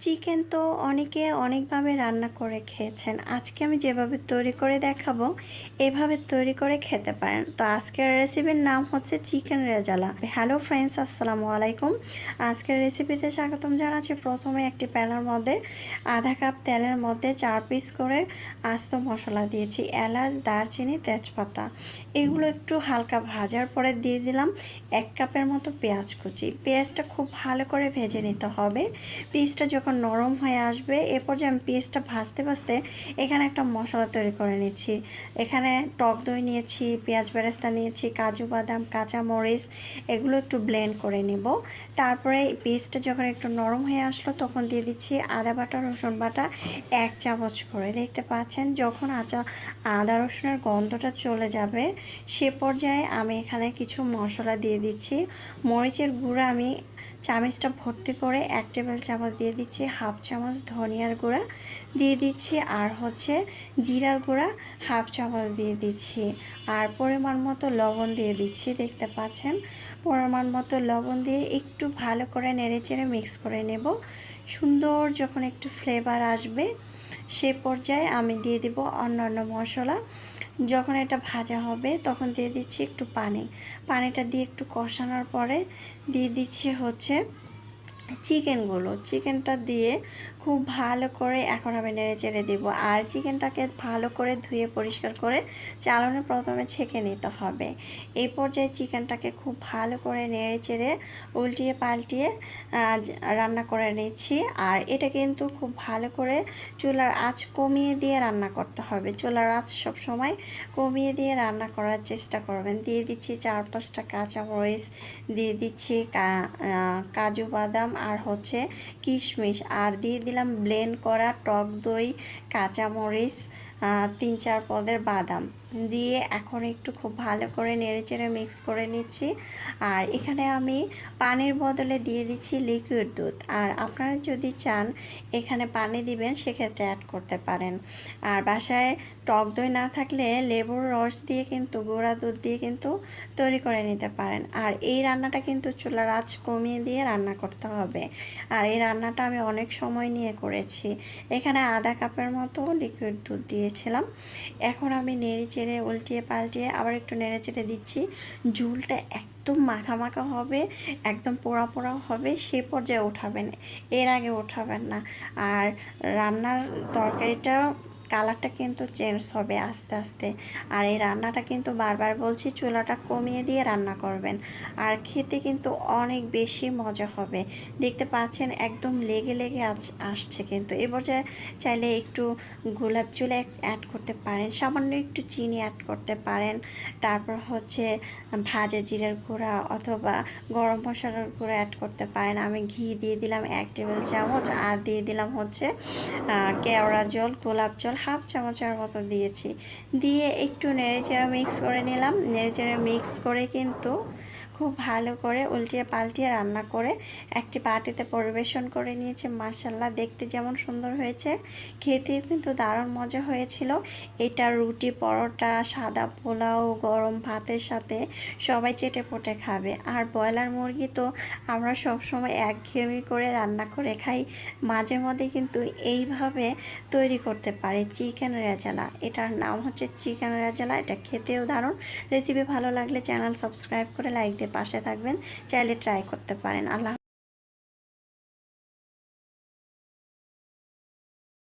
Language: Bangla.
চিকেন তো অনেকে অনেকভাবে রান্না করে খেয়েছেন। আজকে আমি যেভাবে তৈরি করে দেখাবো, এভাবে তৈরি করে খেতে পারেন। তো আজকের রেসিপির নাম হচ্ছে চিকেন রেজালা। হ্যালো ফ্রেন্ডস, আসসালামু আলাইকুম। আজকের রেসিপিতে স্বাগতম জানাচ্ছি। প্রথমে একটি প্যানের মধ্যে আধা কাপ তেলের মধ্যে 4 পিস করে আস্ত মশলা দিয়েছি। এলাচ, দারচিনি, তেজপাতা। এগুলো একটু হালকা ভাজার পরে দিয়ে দিলাম 1 কাপের মতো পেঁয়াজ কুচি। পেঁয়াজটা খুব ভালো করে ভেজে নিতে হবে। পেঁয়াজটা যখন নরম হয়ে আসবে, এ পর্যায়ে আমি পেঁয়াজটা ভাজতে ভাজতে এখানে একটা মশলা তৈরি করে নিচ্ছি। এখানে টক দই নিয়েছি, পেঁয়াজ বেরেস্তা নিয়েছি, কাজু বাদাম, কাঁচা মরিচ, এগুলো একটু ব্লেন্ড করে নিব। তারপরে পেঁয়াজটা যখন একটু নরম হয়ে আসলো, তখন দিয়ে দিচ্ছি আদা বাটা, রসুন বাটা 1 চামচ করে। দেখতে পাচ্ছেন যখন আদা রসুনের গন্ধটা চলে যাবে, সে পর্যায়ে আমি এখানে কিছু মশলা দিয়ে দিচ্ছি। মরিচের গুঁড়া আমি চামচটা ভর্তি করে 1 টেবিল চামচ দিয়ে দিচ্ছি, হাফ চামচ ধনিয়ার গুঁড়া দিয়ে দিচ্ছি, আর হচ্ছে জিরার গুঁড়া হাফ চামচ দিয়ে দিচ্ছি, আর পরিমাণ মতো লবণ দিয়ে দিচ্ছি। দেখতে পাচ্ছেন পরিমাণ মতো লবণ দিয়ে একটু ভালো করে নেড়েচেড়ে মিক্স করে নেব। সুন্দর যখন একটু ফ্লেভার আসবে, সে পর্যায়ে আমি দিয়ে দিব অন্যান্য মশলা। যখন এটা ভাজা হবে, তখন দিয়ে দিচ্ছি একটু পানিটা দিয়ে একটু কষানোর পরে দিয়ে দিচ্ছি হচ্ছে চিকেনটা দিয়ে খুব ভালো করে এখন আমি নেড়ে চেড়ে দেব। আর চিকেনটাকে ভালো করে ধুয়ে পরিষ্কার করে চালনে প্রথমে ছেঁকে নিতে হবে। এই পর্যায়ে চিকেনটাকে খুব ভালো করে নেড়ে চেড়ে উল্টিয়ে পাল্টিয়ে রান্না করে নিচ্ছি। আর এটা কিন্তু খুব ভালো করে চুলার আঁচ কমিয়ে দিয়ে রান্না করতে হবে। চুলার আঁচ সবসময় কমিয়ে দিয়ে রান্না করার চেষ্টা করবেন। দিয়ে দিচ্ছি 4-5টা কাঁচামরিচ, দিয়ে দিচ্ছি কাজু বাদাম আর হচ্ছে কিশমিশ, আর দিয়ে দিলাম ব্লেন্ড করা টক দই, কাঁচামরিচ, 3-4 পদের বাদাম দিয়ে এখন একটু খুব ভালো করে নেড়েচেড়ে মিক্স করে নিচ্ছি। আর এখানে আমি পানির বদলে দিয়ে দিচ্ছি লিকুইড দুধ। আর আপনারা যদি চান এখানে পানি দিবেন, সেক্ষেত্রে অ্যাড করতে পারেন। আর বাসায় টক দই না থাকলে লেবুর রস দিয়ে কিন্তু, গুঁড়া দুধ দিয়ে কিন্তু তৈরি করে নিতে পারেন। আর এই রান্নাটা কিন্তু চুলার আঁচ কমিয়ে দিয়ে রান্না করতে হবে। আর এই রান্নাটা আমি অনেক সময় নিয়ে করেছি। এখানে আধা কাপের মতো লিকুইড দুধ দিয়েছিলাম। এখন আমি নেড়ে চেড়ে উল্টিয়ে পাল্টিয়ে আবার একটু নেড়ে চেড়ে দিচ্ছি। ঝোলটা একদম মাখা মাখা হবে, একদম পোড়া পোড়া হবে, সে পর্যায়ে উঠাবেন, এর আগে উঠাবেন না। আর রান্নার তরকারিটা কালারটা কিন্তু চেঞ্জ হবে আস্তে আস্তে। আর এই রান্নাটা কিন্তু বারবার বলছি, চুলাটা কমিয়ে দিয়ে রান্না করবেন, আর খেতে কিন্তু অনেক বেশি মজা হবে। দেখতে পাচ্ছেন একদম লেগে লেগে আসছে কিন্তু। এবার চাইলে একটু গোলাপ জল অ্যাড করতে পারেন, সামান্য একটু চিনি অ্যাড করতে পারেন। তারপর হচ্ছে ভাজা জিরার গুঁড়া অথবা গরম মশলার গুঁড়া অ্যাড করতে পারেন। আমি ঘি দিয়ে দিলাম 1 টেবিল চামচ, আর দিয়ে দিলাম হচ্ছে কেওড়া জল, গোলাপ জল হাফ চামচের মতো দিয়েছি। দিয়ে একটু নেড়েচেড়ে মিক্স করে নিলাম। নেড়েচেড়ে মিক্স করে কিন্তু খুব ভালো করে উল্টিয়ে পাল্টিয়ে রান্না করে একটি বাটিতে পরিবেশন করে নিয়েছি। মাশাআল্লাহ, দেখতে যেমন সুন্দর হয়েছে, খেতেও কিন্তু দারুণ মজা হয়েছিল। এটা রুটি, পরোটা, সাদা পোলাও, গরম ভাতের সাথে সবাই চেটে পুটে খাবে। আর ব্রয়লার মুরগি তো আমরা সবসময় একঘেয়েমি করে রান্না করে খাই, মাঝে মধ্যে কিন্তু এইভাবে তৈরি করতে পারে চিকেন রেজালা। এটার নাম হচ্ছে চিকেন রেজালা। এটা খেতেও দারুণ। রেসিপি ভালো লাগলে চ্যানেল সাবস্ক্রাইব করে লাইক দিয়ে পাশে থাকবেন। চাইলে ট্রাই করতে পারেন। আল্লাহ।